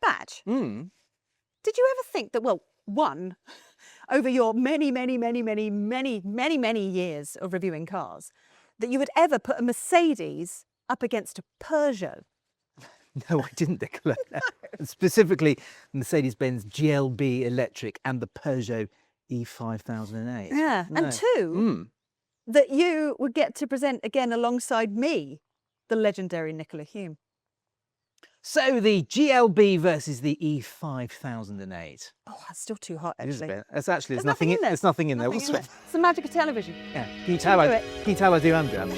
Batch, Mm. did you ever think that, well, one, over your many years of reviewing cars, that you would ever put a Mercedes up against a Peugeot? No, I didn't, Nicola. And specifically, Mercedes-Benz GLB electric and the Peugeot E-5008. Yeah, No. and two, that you would get to present again alongside me, the legendary Nicola Hume. So the GLB versus the E-5008. Oh, that's still too hot, It is a actually. bit. There's nothing in there. There's nothing in there. Nothing in What's there. It's the magic of television. Yeah. Can you tell? do it. Can you tell I do underarm?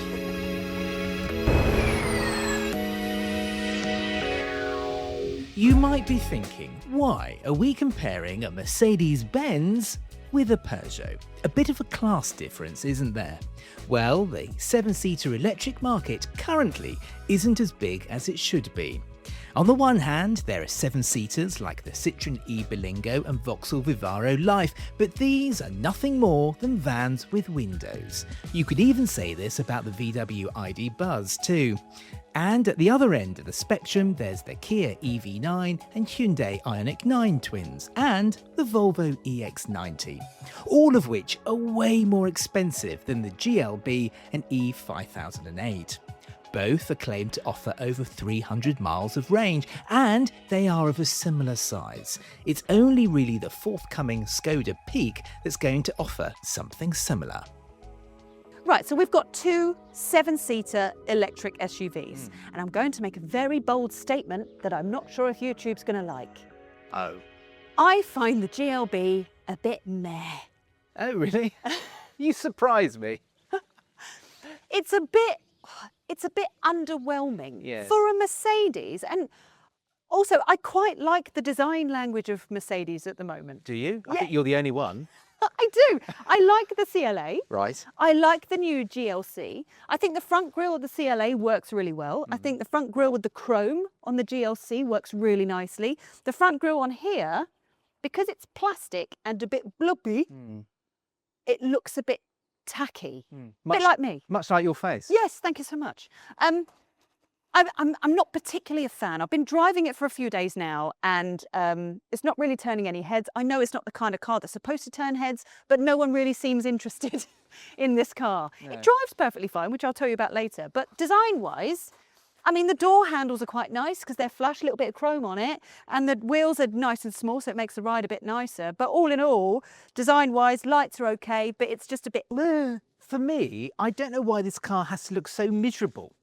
You might be thinking, why are we comparing a Mercedes-Benz with a Peugeot? A bit of a class difference, isn't there? Well, the 7-seater electric market currently isn't as big as it should be. On the one hand, there are 7-seaters like the Citroën e-Berlingo and Vauxhall Vivaro Life, but these are nothing more than vans with windows. You could even say this about the VW ID Buzz too. And at the other end of the spectrum, there's the Kia EV9 and Hyundai Ioniq 9 twins, and the Volvo EX90, all of which are way more expensive than the GLB and E5008. Both are claimed to offer over 300 miles of range, and they are of a similar size. It's only really the forthcoming Skoda Peak that's going to offer something similar. Right, so we've got two 7-seater electric SUVs, and I'm going to make a very bold statement that I'm not sure if YouTube's going to like. Oh. I find the GLB a bit meh. Oh, really? You surprise me. It's a bit underwhelming Yes. for a Mercedes, and also I quite like the design language of Mercedes at the moment. Do you? I Yeah. think you're the only one. I do. I like the CLA. Right. I like the new GLC. I think the front grille of the CLA works really well. I think the front grille with the chrome on the GLC works really nicely. The front grille on here, because it's plastic and a bit blobby, it looks a bit tacky. A bit like me. Much like your face. Yes, thank you so much. I'm not particularly a fan. I've been driving it for a few days now, and it's not really turning any heads. I know it's not the kind of car that's supposed to turn heads, but no one really seems interested in this car. No. It drives perfectly fine, which I'll tell you about later. But design-wise, I mean, the door handles are quite nice because they're flush, a little bit of chrome on it, and the wheels are nice and small, so it makes the ride a bit nicer. But all in all, design-wise, lights are okay, but it's just a bit... For me, I don't know why this car has to look so miserable.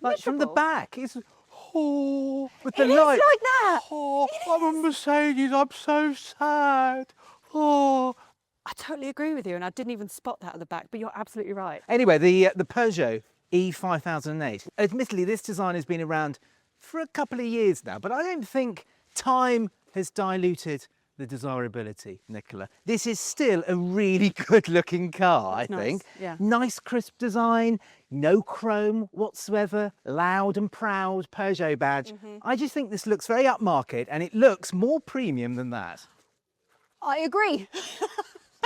Like from the Miserable? back, it's with the It is light. like that. Oh, It I'm a Mercedes. I'm so sad. Oh. I totally agree with you, and I didn't even spot that at the back, but you're absolutely right. Anyway, the Peugeot E5008. Admittedly, this design has been around for a couple of years now, but I don't think time has diluted the desirability, Nicola. This is still a really good-looking car, I think. Yeah. Nice, crisp design, no chrome whatsoever, loud and proud Peugeot badge. I just think this looks very upmarket, and it looks more premium than that. I agree.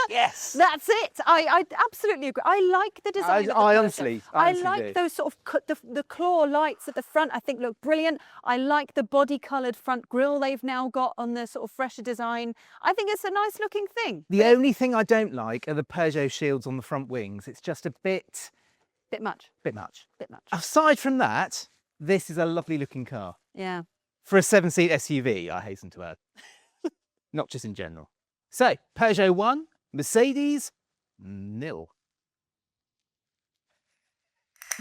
Yes. That's it. I absolutely agree. I like the design. of the I Peugeot. honestly I do. like those sort of the claw lights at the front. I think look brilliant. I like the body-coloured front grille they've now got on the sort of fresher design. I think it's a nice looking thing. The only thing I don't like are the Peugeot shields on the front wings. It's just a bit Much. much. Bit much. Aside from that, this is a lovely looking car. Yeah. For a 7-seat SUV, I hasten to add. Not just in general. So, Peugeot 1, Mercedes 0.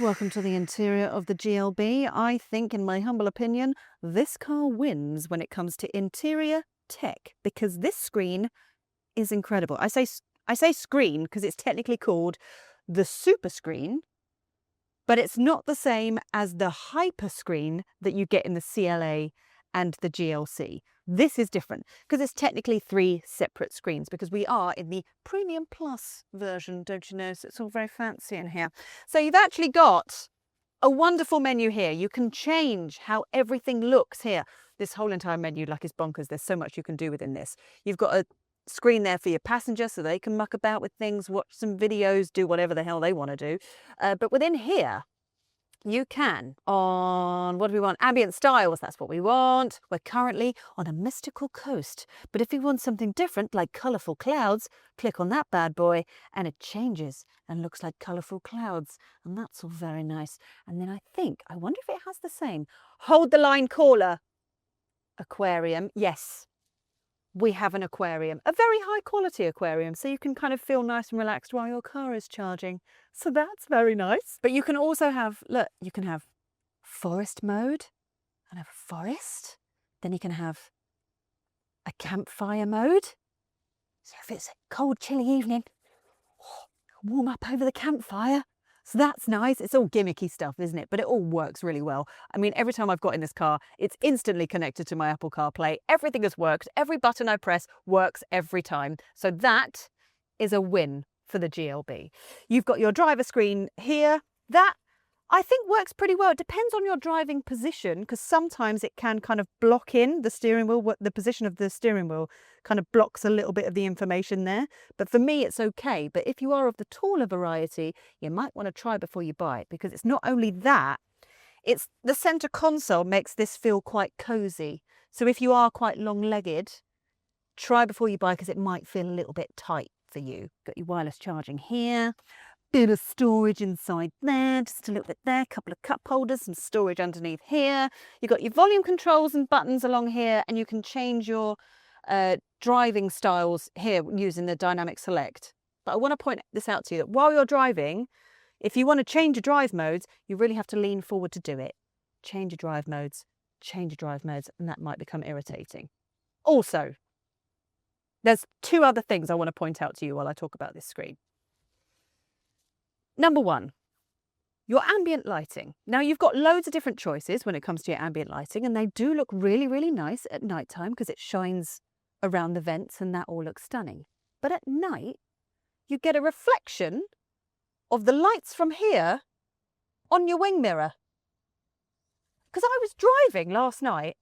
Welcome to the interior of the GLB. I think, in my humble opinion, this car wins when it comes to interior tech because this screen is incredible. I say screen because it's technically called the super screen, but it's not the same as the hyper screen that you get in the CLA and the GLC. This is different because it's technically 3 separate screens because we are in the Premium Plus version, don't you know? So it's all very fancy in here. So you've actually got a wonderful menu here. You can change how everything looks here. This whole entire menu like is bonkers. There's so much you can do within this. You've got a screen there for your passenger so they can muck about with things, watch some videos, do whatever the hell they want to do. But within here, you can on, what do we want? Ambient styles, that's what we want. We're currently on a mystical coast. But if you want something different, like colourful clouds, click on that bad boy and it changes and looks like colourful clouds. And that's all very nice. And then I wonder if it has the same. Hold the line caller. Aquarium, yes. We have an aquarium, a very high quality aquarium, so you can kind of feel nice and relaxed while your car is charging. So that's very nice. But you can also have, look, you can have forest mode and a forest. Then you can have a campfire mode. So if it's a cold, chilly evening, warm up over the campfire. So that's nice. It's all gimmicky stuff, isn't it? But it all works really well. I mean, every time I've got in this car, it's instantly connected to my Apple CarPlay. Everything has worked. Every button I press works every time. So that is a win for the GLB. You've got your driver screen here. That, I think, works pretty well. It depends on your driving position, because sometimes it can kind of block in the steering wheel. The position of the steering wheel kind of blocks a little bit of the information there. But for me, it's okay. But if you are of the taller variety, you might want to try before you buy it, because it's not only that, it's the center console makes this feel quite cozy. So if you are quite long-legged, try before you buy, because it might feel a little bit tight for you. Got your wireless charging here. Bit of storage inside there, just a little bit there, couple of cup holders, some storage underneath here. You've got your volume controls and buttons along here, and you can change your driving styles here using the dynamic select. But I want to point this out to you, that while you're driving, if you want to change your drive modes, you really have to lean forward to do it. Change your drive modes, and that might become irritating. Also, there's two other things I want to point out to you while I talk about this screen. Number one, your ambient lighting. Now, you've got loads of different choices when it comes to your ambient lighting, and they do look really, really nice at night time because it shines around the vents and that all looks stunning. But at night, you get a reflection of the lights from here on your wing mirror. Because I was driving last night,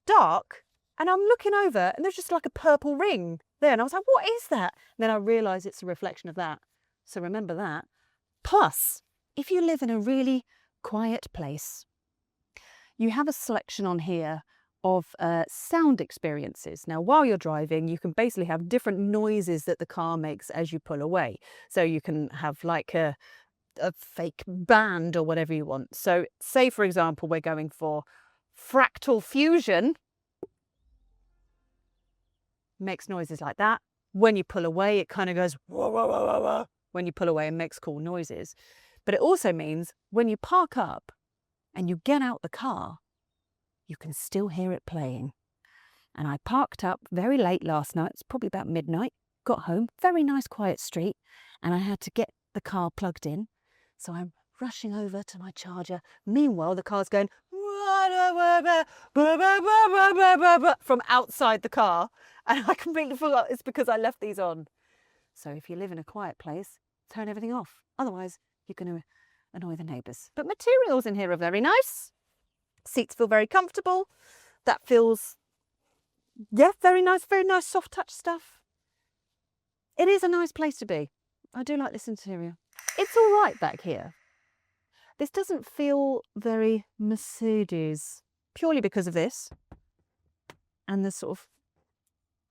dark, and I'm looking over and there's just like a purple ring there. And I was like, what is that? And then I realised it's a reflection of that. So remember that. Plus, if you live in a really quiet place, you have a selection on here of sound experiences. Now, while you're driving, you can basically have different noises that the car makes as you pull away. So you can have like a fake band or whatever you want. So say, for example, we're going for fractal fusion. Makes noises like that. When you pull away, it kind of goes wah, wah, wah, wah, wah. When you pull away and makes cool noises. But it also means when you park up and you get out the car, you can still hear it playing. And I parked up very late last night. It's probably about midnight. Got home, very nice quiet street, and I had to get the car plugged in. So I'm rushing over to my charger. Meanwhile, the car's going from outside the car, and I completely forgot it's because I left these on. So if you live in a quiet place, turn everything off. Otherwise, you're going to annoy the neighbours. But materials in here are very nice. Seats feel very comfortable. That feels, yeah, very nice soft touch stuff. It is a nice place to be. I do like this interior. It's all right back here. This doesn't feel very Mercedes, purely because of this and the sort of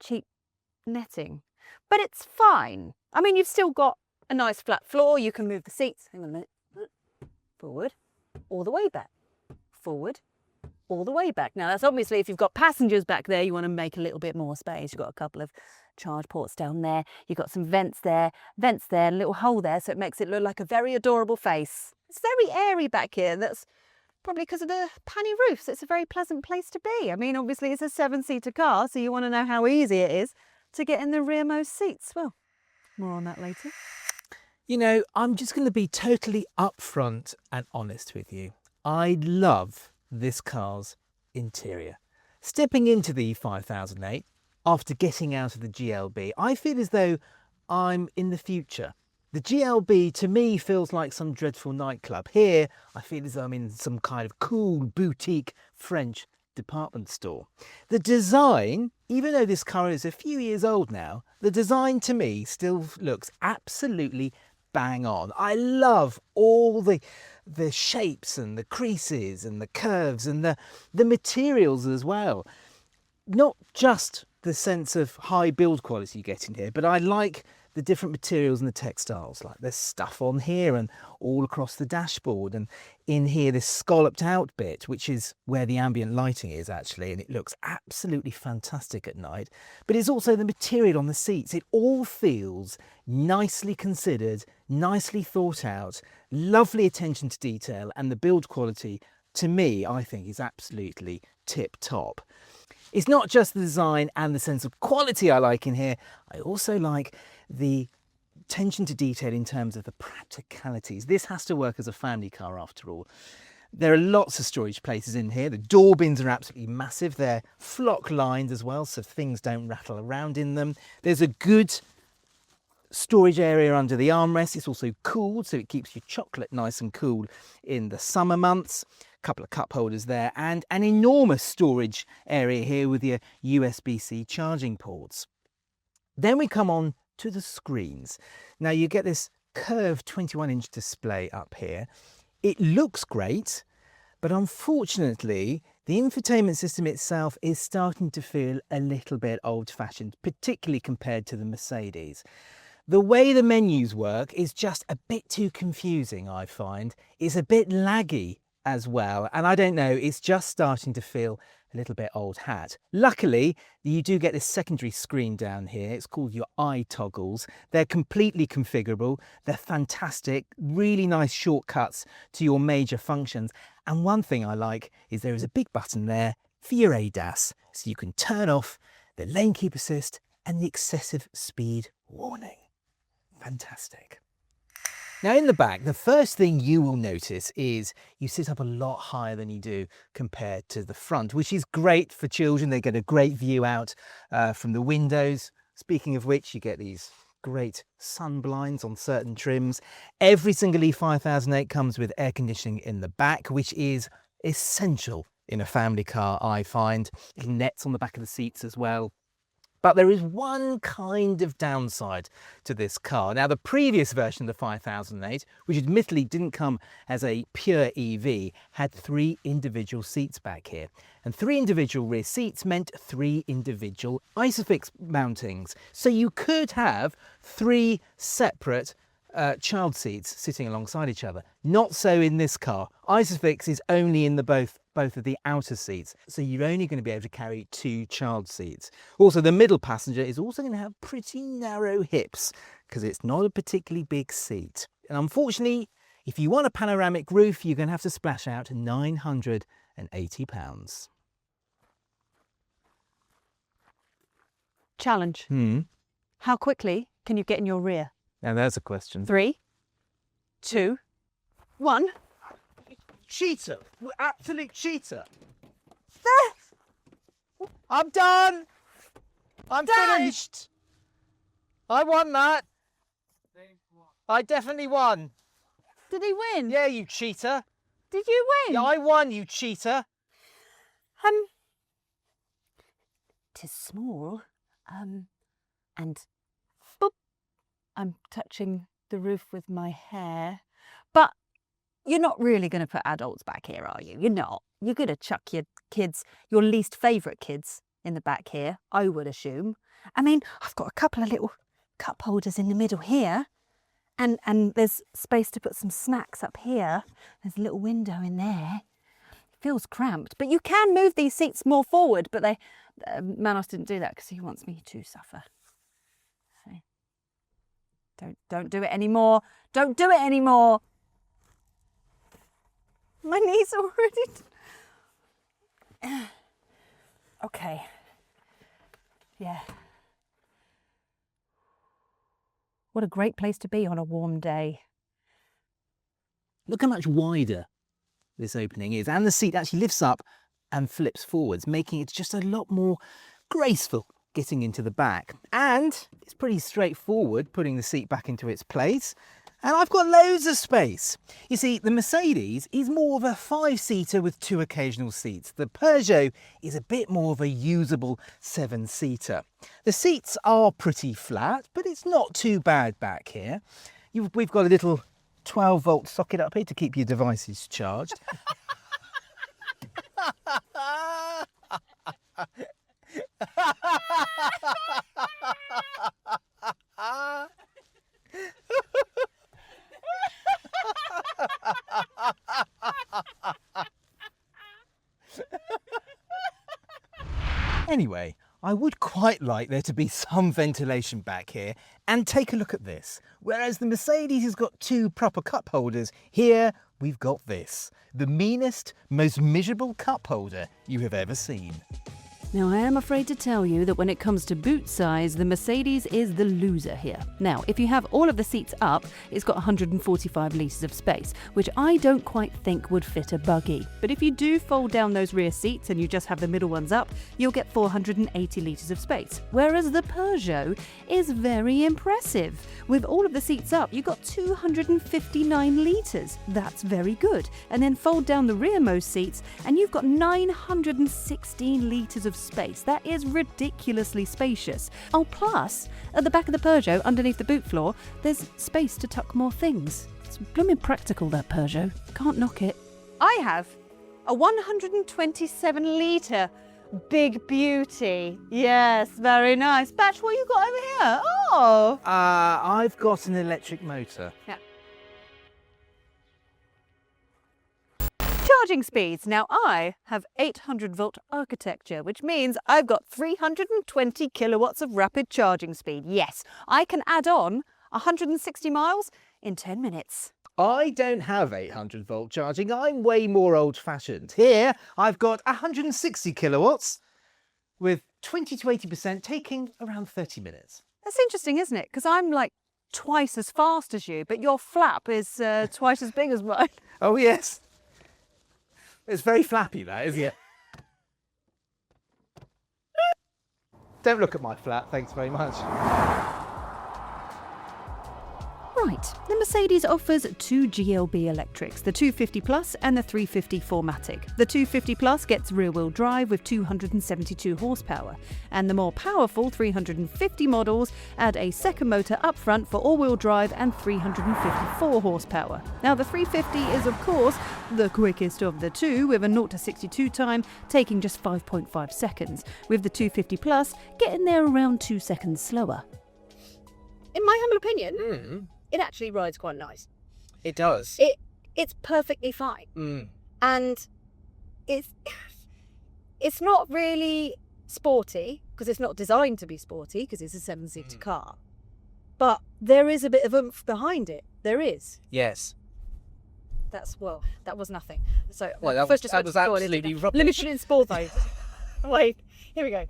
cheap netting. But it's fine. I mean, you've still got a nice flat floor. You can move the seats. Hang on a minute. Forward, all the way back. Forward, all the way back. Now, that's obviously if you've got passengers back there, you want to make a little bit more space. You've got a couple of charge ports down there. You've got some vents there, a little hole there, so it makes it look like a very adorable face. It's very airy back here. That's probably because of the panny roof, so it's a very pleasant place to be. I mean, obviously, it's a 7-seater car, so you want to know how easy it is to get in the rearmost seats. Well, more on that later. You know, I'm just going to be totally upfront and honest with you. I love this car's interior. Stepping into the E-5008 after getting out of the GLB, I feel as though I'm in the future. The GLB to me feels like some dreadful nightclub. Here, I feel as though I'm in some kind of cool boutique French department store. The design, even though this car is a few years old now, the design to me still looks absolutely bang on. I love all the the shapes and the creases and the curves and the materials as well. Not just the sense of high build quality you get in here, but I like the different materials and the textiles. Like there's stuff on here and all across the dashboard, and in here this scalloped out bit, which is where the ambient lighting is actually, and it looks absolutely fantastic at night. But it's also the material on the seats. It all feels nicely considered, nicely thought out, lovely attention to detail, and the build quality, to me, I think is absolutely tip top. It's not just the design and the sense of quality I like in here, I also like the attention to detail in terms of the practicalities. This has to work as a family car after all. There are lots of storage places in here. The door bins are absolutely massive. They're flock lined as well, so things don't rattle around in them. There's a good storage area under the armrest. It's also cooled, so it keeps your chocolate nice and cool in the summer months. A couple of cup holders there, and an enormous storage area here with your USB-C charging ports. Then we come on to the screens. Now you get this curved 21-inch display up here. It looks great, but unfortunately the infotainment system itself is starting to feel a little bit old-fashioned, particularly compared to the Mercedes. The way the menus work is just a bit too confusing, I find. It's a bit laggy as well, and I don't know, it's just starting to feel a little bit old hat. Luckily, you do get this secondary screen down here. It's called your eye toggles. They're completely configurable. They're fantastic, really nice shortcuts to your major functions. And one thing I like is there is a big button there for your ADAS, so you can turn off the lane keep assist and the excessive speed warning. Fantastic. Now in the back, the first thing you will notice is you sit up a lot higher than you do compared to the front, which is great for children. They get a great view out from the windows. Speaking of which, you get these great sun blinds on certain trims. Every single E-5008 comes with air conditioning in the back, which is essential in a family car, I find. Little nets on the back of the seats as well. But there is one kind of downside to this car. Now, the previous version of the 5008, which admittedly didn't come as a pure EV, had 3 individual seats back here. And 3 individual rear seats meant 3 individual ISOFIX mountings. So you could have 3 separate child seats sitting alongside each other. Not so in this car. ISOFIX is only in the both of the outer seats, so you're only going to be able to carry 2 child seats. Also, the middle passenger is also going to have pretty narrow hips because it's not a particularly big seat. And unfortunately, if you want a panoramic roof, you're going to have to splash out £980. Challenge. How quickly can you get in your rear? Now there's a question. 3, 2, 1. Cheater! Absolute cheater! I'm done! I'm finished! I won that! I definitely won! Did he win? Yeah, you cheater! Did you win? Yeah, I won, you cheater! Tis small, and boop, I'm touching the roof with my hair, but you're not really going to put adults back here, are you? You're not. You're going to chuck your kids, your least favourite kids, in the back here, I would assume. I mean, I've got a couple of little cup holders in the middle here, and there's space to put some snacks up here. There's a little window in there. It feels cramped, but you can move these seats more forward, but Manos didn't do that because he wants me to suffer. Don't do it anymore. Don't do it anymore. My knees are already... Okay. Yeah. What a great place to be on a warm day. Look how much wider this opening is, and the seat actually lifts up and flips forwards, making it just a lot more graceful getting into the back. And it's pretty straightforward putting the seat back into its place. And I've got loads of space. You see, the Mercedes is more of a 5-seater with 2 occasional seats. The Peugeot is a bit more of a usable 7-seater. The seats are pretty flat, but it's not too bad back here. We've got a little 12-volt socket up here to keep your devices charged. Anyway, I would quite like there to be some ventilation back here, and take a look at this. Whereas the Mercedes has got 2 proper cup holders, here we've got this. The meanest, most miserable cup holder you have ever seen. Now, I am afraid to tell you that when it comes to boot size, the Mercedes is the loser here. Now, if you have all of the seats up, it's got 145 litres of space, which I don't quite think would fit a buggy. But if you do fold down those rear seats and you just have the middle ones up, you'll get 480 litres of space. Whereas the Peugeot is very impressive. With all of the seats up, you got 259 litres. That's very good. And then fold down the rearmost seats and you've got 916 litres of space. That is ridiculously spacious. Oh, plus, at the back of the Peugeot, underneath the boot floor, there's space to tuck more things. It's blooming practical, that Peugeot. Can't knock it. I have a 127 litre big beauty. Yes, very nice. Batch, what you got over here? Oh! I've got an electric motor. Yeah. Charging speeds. Now I have 800 volt architecture, which means I've got 320 kilowatts of rapid charging speed. Yes, I can add on 160 miles in 10 minutes. I don't have 800 volt charging, I'm way more old fashioned. Here I've got 160 kilowatts with 20 to 80% taking around 30 minutes. That's interesting, isn't it? Because I'm like twice as fast as you, but your flap is twice as big as mine. Oh yes. It's very flappy, that, isn't it? Don't look at my flap, thanks very much. Right, the Mercedes offers 2 GLB electrics, the 250 Plus and the 350 4MATIC. The 250 Plus gets rear-wheel drive with 272 horsepower, and the more powerful 350 models add a second motor up front for all-wheel drive and 354 horsepower. Now the 350 is of course the quickest of the two, with a 0 to 62 time taking just 5.5 seconds, with the 250 Plus getting there around 2 seconds slower. In my humble opinion, it actually rides quite nice. It does. It's perfectly fine. And it's not really sporty, because it's not designed to be sporty, because it's a 7-seater car. But there is a bit of oomph behind it. There is. Yes. That was nothing. So Well, that first was just absolutely rubbish. Let me put it in sport though. Wait, here we go.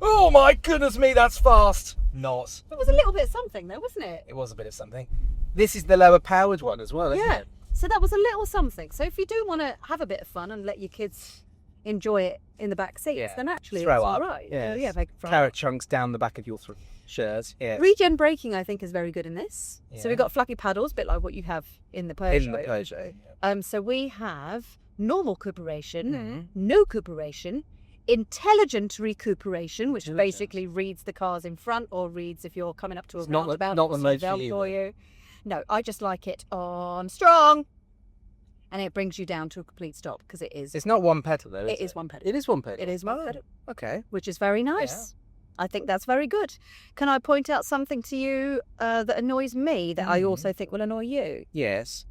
Oh my goodness me, that's fast. Not. It was a little bit of something though, wasn't it? It was a bit of something. This is the lower powered one as well, isn't it? So that was a little something. So if you do want to have a bit of fun and let your kids enjoy it in the back seats, then actually throw it's up. all right. Yes. They can throw Carrot up. chunks down the back of your shirt. Yeah. Regen braking, I think, is very good in this. So Yeah. we've got flappy paddles, a bit like what you have in the Peugeot. In the Peugeot. So we have normal recuperation, no recuperation, intelligent recuperation, which basically reads the cars in front or reads if you're coming up to a roundabout. not the mode they'll for you, for you. No, I just like it on strong, and it brings you down to a complete stop because it is. It's not one pedal though, is it? It is one pedal. It is one pedal. It is one pedal, Okay. which is very nice. I think that's very good. Can I point out something to you that annoys me that I also think will annoy you? Yes.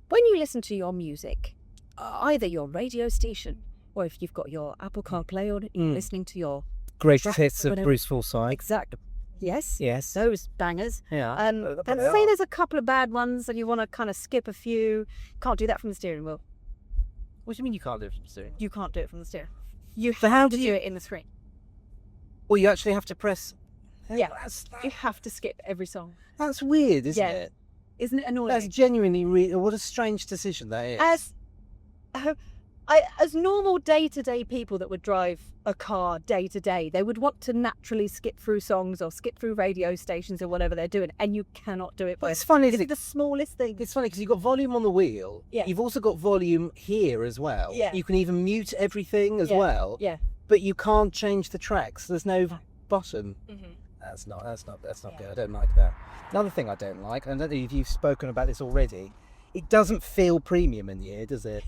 When you listen to your music, either your radio station or if you've got your Apple CarPlay on it, you're listening to your Greatest hits of whatever. Bruce Forsyth. exact. Yes. Yes. Those bangers. Yeah. And say there's a couple of bad ones and you want to kind of skip a few. Can't do that from the steering wheel. What do you mean you can't do it from the steering? You can't do it from the steering. You So have how to do do you- it in the screen. Well, you actually have to press. Yeah. That's You have to skip every song. that's weird, isn't Yeah. it? Isn't it annoying? That's genuinely what a strange decision that is. As normal day-to-day people that would drive a car day-to-day, they would want to naturally skip through songs or skip through radio stations or whatever they're doing, and you cannot do it. But it's funny, isn't It's it? the smallest thing. It's funny because you've got volume on the wheel. Yeah. You've also got volume here as well. Yeah. You can even mute everything as Yeah. well. Yeah. But you can't change the tracks. There's no button. That's not good. I don't like that. Another thing I don't like, and I don't know if you've spoken about this already, it doesn't feel premium in the ear, does it?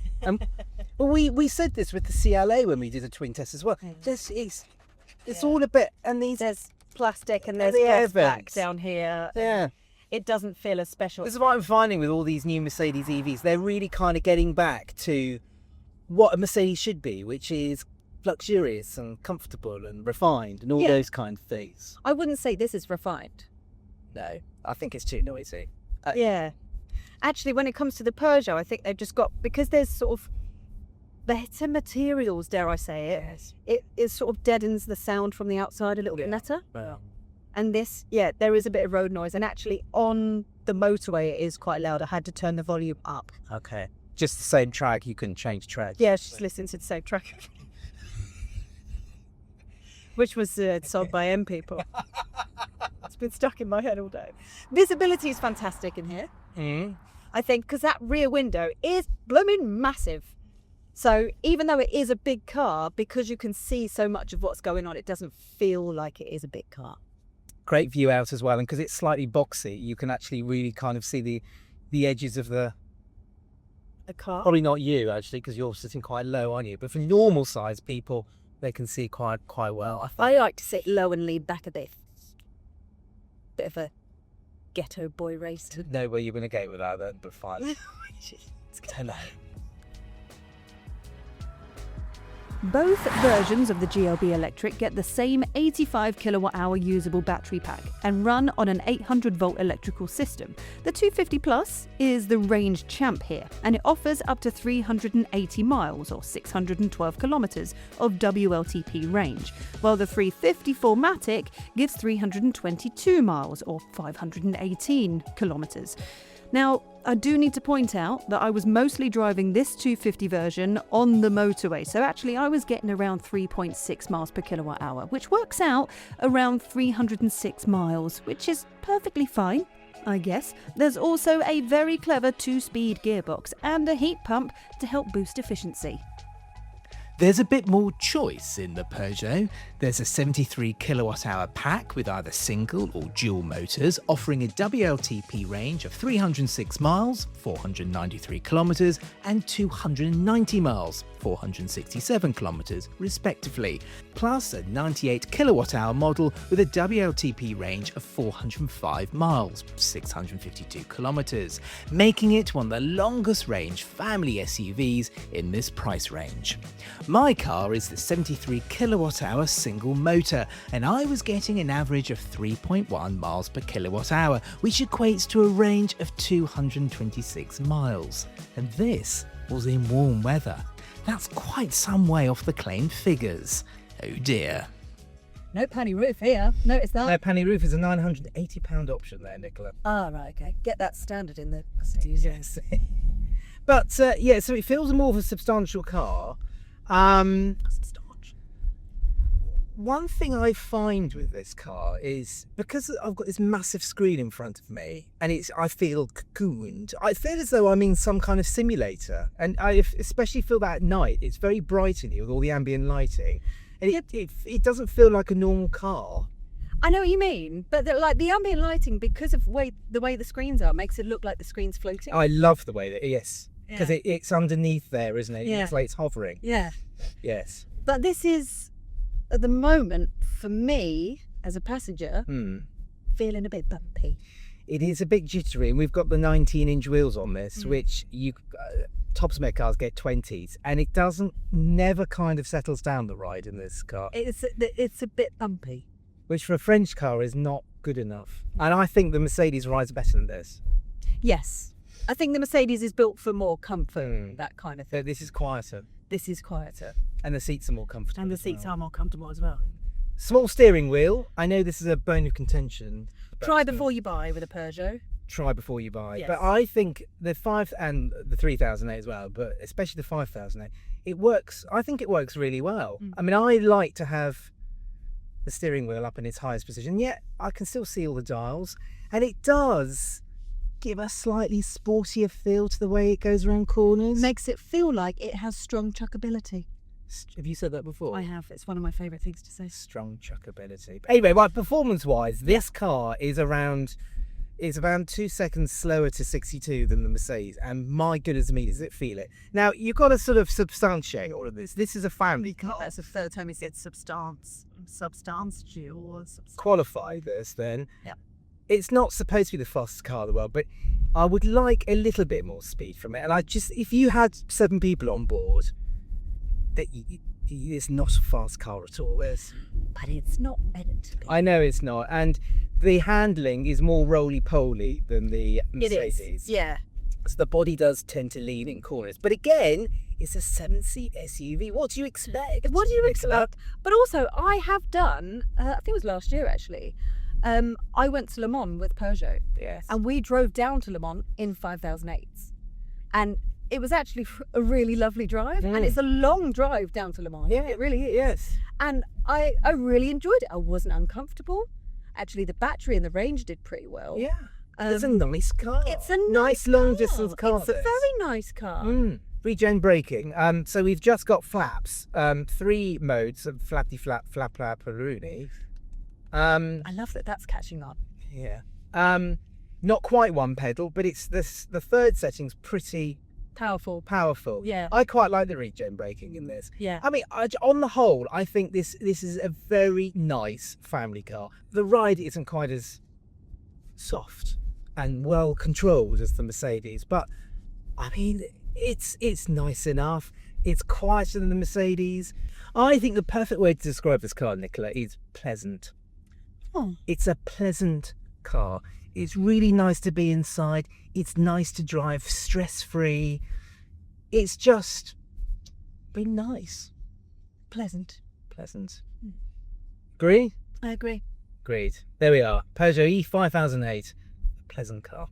Well, we said this with the CLA when we did a twin test as well. It's all a bit, and There's plastic and there's the air back vents. down here. Yeah. It doesn't feel as special. This is what I'm finding with all these new Mercedes EVs. They're really kind of getting back to what a Mercedes should be, which is luxurious and comfortable and refined and all those kind of things. I wouldn't say this is refined. No, I think it's too noisy. Yeah. Actually, when it comes to the Peugeot, I think they've just got, because there's sort of better materials, dare I say it, it sort of deadens the sound from the outside a little bit better. Well, And this, there is a bit of road noise. And actually on the motorway, it is quite loud. I had to turn the volume up. okay. Just the same track, you couldn't change track. Yeah, she's listening to the same track. Which was sold by M people. It's been stuck in my head all day. Visibility is fantastic in here. Mm. I think, because that rear window is blooming massive. So even though it is a big car, because you can see so much of what's going on, it doesn't feel like it is a big car. Great view out as well, and because it's slightly boxy, you can actually really kind of see the edges of the... A car? Probably not you, actually, because you're sitting quite low, aren't you? But for normal size people, they can see quite well. I like to sit low and lean back a bit. Bit of a ghetto boy race. I didn't know where you were going to go with that, but fine. Hello. Both versions of the GLB Electric get the same 85 kilowatt-hour usable battery pack and run on an 800-volt electrical system. The 250 Plus is the range champ here, and it offers up to 380 miles or 612 kilometers of WLTP range, while the 354 Matic gives 322 miles or 518 kilometers. Now, I do need to point out that I was mostly driving this 250 version on the motorway, so actually I was getting around 3.6 miles per kilowatt hour, which works out around 306 miles, which is perfectly fine, I guess. There's also a very clever 2-speed gearbox and a heat pump to help boost efficiency. There's a bit more choice in the Peugeot. There's a 73 kilowatt-hour pack with either single or dual motors, offering a WLTP range of 306 miles, 493 kilometers, and 290 miles, 467 kilometers, respectively, plus a 98 kilowatt-hour model with a WLTP range of 405 miles, 652 kilometers, making it one of the longest range family SUVs in this price range. My car is the 73 kilowatt-hour single motor, and I was getting an average of 3.1 miles per kilowatt-hour, which equates to a range of 226 miles. And this was in warm weather. That's quite some way off the claimed figures. Oh dear. No panny roof here. Notice that. No, panny roof is a £980 option there, Nicola. Ah, right, okay. Get that standard in the Mercedes. Yes. But so it feels more of a substantial car. One thing I find with this car is, because I've got this massive screen in front of me and I feel cocooned, I feel as though I'm in some kind of simulator, and I especially feel that at night. It's very bright in here with all the ambient lighting, and it doesn't feel like a normal car. I know what you mean, but the ambient lighting, because of the way the screens are, makes it look like the screen's floating. I love the way that, yes, because it's underneath there, isn't it? Yeah. It's like it's hovering. Yeah. Yes. But this is, at the moment, for me, as a passenger, feeling a bit bumpy. It is a bit jittery, and we've got the 19-inch wheels on this, which top spec cars get 20s, and it never kind of settles down the ride in this car. It's a bit bumpy. Which for a French car is not good enough. And I think the Mercedes rides better than this. Yes. I think the Mercedes is built for more comfort, that kind of thing. So this is quieter. This is quieter. And the seats are more comfortable. And the seats are more comfortable as well. Small steering wheel. I know this is a bone of contention. Try before you buy with a Peugeot. Try before you buy. Yes. But I think the 5 and the 3008 as well, but especially the 5008, it works. I think it works really well. I mean, I like to have the steering wheel up in its highest position, yet I can still see all the dials, and it does give a slightly sportier feel to the way it goes around corners. Makes it feel like it has strong chuckability. Have you said that before? I have. It's one of my favourite things to say. Strong chuckability. But anyway, right, performance-wise, this car is around 2 seconds slower to 62 than the Mercedes, and my goodness me, does it feel it. Now, you've got to sort of substantiate all of this. This is a family car. That's the third time he said substance or Qualify this then. Yeah. It's not supposed to be the fastest car in the world, but I would like a little bit more speed from it. And if you had 7 people on board, it's not a fast car at all. But it's not meant to be. I know it's not. And the handling is more roly-poly than the Mercedes. It is, yeah. So the body does tend to lean in corners. But again, it's a 7-seat SUV. What do you expect? What do you Nicola? expect? But also, I have done, I think it was last year actually, I went to Le Mans with Peugeot. Yes. And we drove down to Le Mans in 5008s. And it was actually a really lovely drive. And it's a long drive down to Le Mans. Yeah, it really is. Yes. And I really enjoyed it. I wasn't uncomfortable. Actually, the battery and the range did pretty well. Yeah. It's a nice car. It's a nice long distance car. It's a very nice car. Regen braking. So we've just got flaps. 3 modes of flappy flap, flap, flap, rooney. I love that that's catching on. Yeah. Not quite 1 pedal, but it's the third setting's pretty powerful. Yeah. I quite like the regen braking in this. Yeah. I mean, on the whole, I think this is a very nice family car. The ride isn't quite as soft and well controlled as the Mercedes, but I mean, it's nice enough. It's quieter than the Mercedes. I think the perfect way to describe this car, Nicola, is pleasant. Oh. It's a pleasant car. It's really nice to be inside. It's nice to drive, stress-free. It's just been nice. Pleasant. Agree? I agree. Agreed. There we are. Peugeot E-5008. A pleasant car.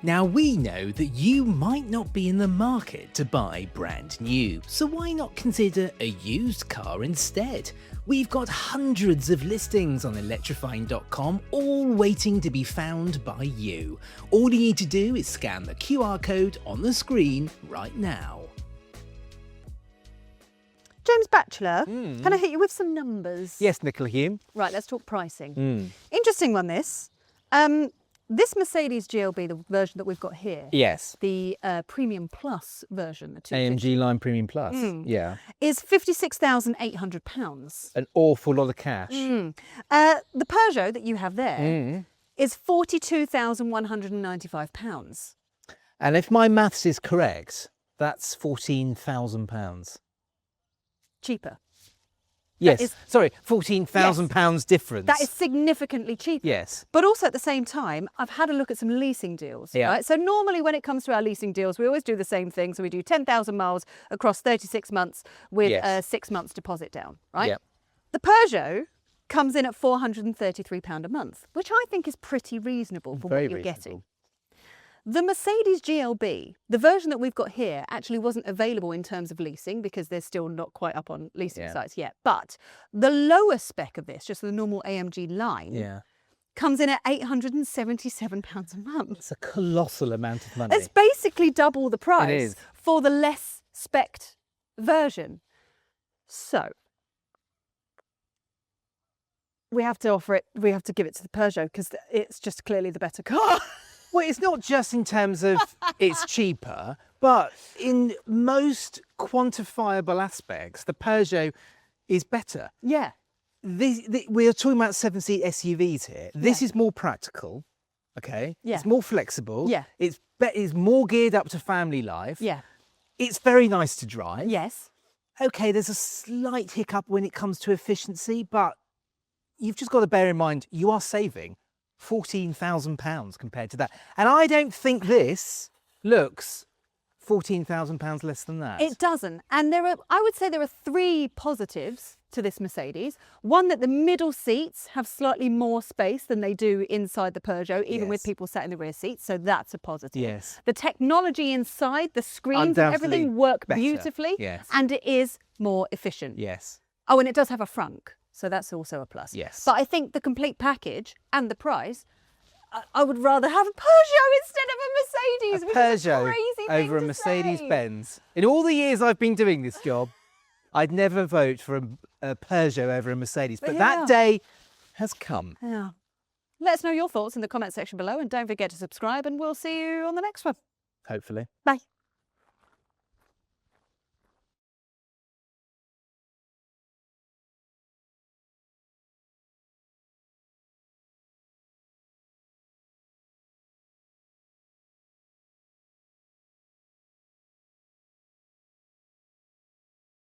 Now we know that you might not be in the market to buy brand new, so why not consider a used car instead? We've got hundreds of listings on electrifying.com, all waiting to be found by you. All you need to do is scan the QR code on the screen right now. James Batchelor, can I hit you with some numbers? Yes, Nicola Hume. Right, let's talk pricing. Interesting one, this. This Mercedes GLB, the version that we've got here, Yes. the Premium Plus version, the 250, AMG Line Premium Plus. Yeah. is £56,800. An awful lot of cash. The Peugeot that you have there is £42,195. And if my maths is correct, that's £14,000. Cheaper. Yes. is- Sorry, £14,000 difference. That is significantly cheaper. Yes. But also at the same time, I've had a look at some leasing deals. Yeah. Right? So normally when it comes to our leasing deals, we always do the same thing. So we do 10,000 miles across 36 months with Yes. 6 months deposit down, right? Yep. The Peugeot comes in at £433 a month, which I think is pretty reasonable for Very what you're reasonable. getting. The Mercedes GLB, the version that we've got here, actually wasn't available in terms of leasing because they're still not quite up on leasing sites yet. But the lower spec of this, just the normal AMG line, Yeah. comes in at £877 a month. It's a colossal amount of money. It's basically double the price is. for the less spec'd version. So we have to offer it, we have to give it to the Peugeot because it's just clearly the better car. Well, it's not just in terms of it's cheaper, but in most quantifiable aspects, the Peugeot is better. Yeah. We are talking about 7-seat SUVs here. This is more practical, okay? Yeah. It's more flexible. Yeah. It's more geared up to family life. Yeah. It's very nice to drive. Yes. Okay, there's a slight hiccup when it comes to efficiency, but you've just got to bear in mind you are saving £14,000 compared to that. And I don't think this looks £14,000 less than that. It doesn't. And I would say there are 3 positives to this Mercedes. One, that the middle seats have slightly more space than they do inside the Peugeot, even with Yes. people sat in the rear seats. So that's a positive. Yes. The technology inside, the screens, and Undoubtedly everything work better. beautifully. Yes. And it is more efficient. Yes. Oh, and it does have a Frunk. So that's also a plus. Yes. But I think the complete package and the price, I would rather have a Peugeot instead of a Mercedes, which is a Peugeot crazy thing over a to Mercedes-Benz. In all the years I've been doing this job, I'd never vote for a Peugeot over a Mercedes. But Yeah. that day has come. say. Yeah. Let us know your thoughts in the comment section below, and don't forget to subscribe, and we'll see you on the next one. Hopefully. Bye.